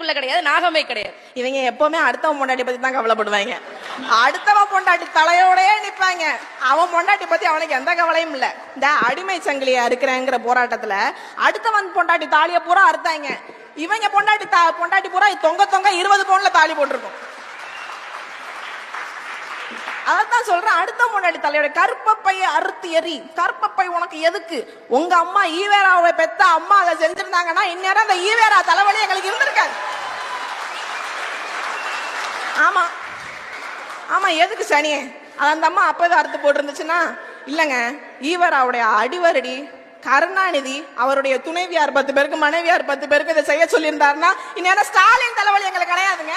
புள்ள கிடையாது, நாகமே கிடையாது. இவங்க எப்பவுமே அடுத்தவன் பொண்டாட்டி பத்தி தான் கவலைப்படுவாங்க. அடுத்தவன் பொண்டாட்டி தலையோடயே நிப்பாங்க. அவன் பொண்டாட்டி பத்தி அவனுக்கு எந்த கவலையும் இல்ல. இந்த அடிமை சங்கிலியா இருக்கிறேங்கிற போராட்டத்துல அடுத்தவன் பொண்டாட்டி தாலிய பூரா அறுத்தாங்க. இவங்க பொண்டாட்டி பூரா தொங்க 20 பவுன்ல தாலி போட்டிருக்கும். அதான் சொல்றேன், அடுத்த முன்னாடி தலையோட கற்பப்பைய அறுத்து எறி. கற்பப்பை உனக்கு எதுக்கு? உங்க அம்மா ஈவேராவை பெத்த அம்மா அதை செஞ்சிருந்தாங்கன்னா இந்நேரம் அந்த ஈவேரா தலைவலி எங்களுக்கு இருந்திருக்காது. ஆமா ஆமா, எதுக்கு சனியே? அந்த அம்மா அப்பவே அறுத்து போட்டு இருந்துச்சுன்னா இல்லங்க, ஈவேராவுடைய அடிவரடி கருணாநிதி அவருடைய துணைவியார் 10 பேருக்கு மனைவியார் 10 பேருக்கு இதை செய்ய சொல்லியிருந்தாருன்னா இந்நேரம் ஸ்டாலின் தலைவலி எங்களுக்கு கிடையாதுங்க.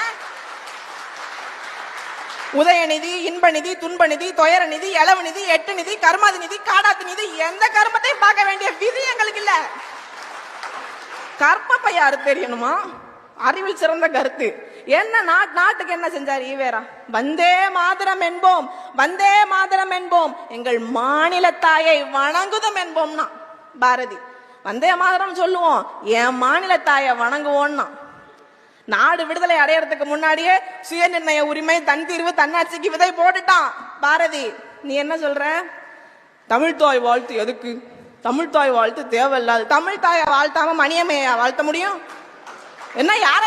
உதயநிதி, இன்பநிதி, துன்பநிதி, துயர நிதி, இளவு நிதி, எட்டு நிதி, கர்மாதி நிதி, காடாத்து நிதி, எந்த கர்மத்தையும் பார்க்க வேண்டிய விதி எங்களுக்கு இல்ல. கற்பப்பை யாரு தெரியணுமா? அறிவில் சிறந்த கருத்து என்ன? நாட்டுக்கு என்ன செஞ்சார் ஈவேரா? வந்தே மாதரம் என்போம், வந்தே மாதரம் என்போம், எங்கள் மாநில தாயை வணங்குதும் என்போம்னா பாரதி. வந்தே மாதரம் சொல்லுவோம், என் மாநில தாயை வணங்குவோம்னா. நாடு விடுதலை அடையறதுக்கு முன்னாடியே சுய நிர்ணய உரிமை, தன் தீர்வு, தன்னாட்சிக்கு விதை போட்டுட்டான் பாரதி. நீ என்ன சொல்ற? தமிழ்தாய் வாழ்த்து எதுக்கு? தமிழ்தாய் வாழ்த்து தேவையில்லாது. தமிழ்தாயை வாழ்த்தாம மணியம்மையா வாழ்த்த முடியும்? என்ன யார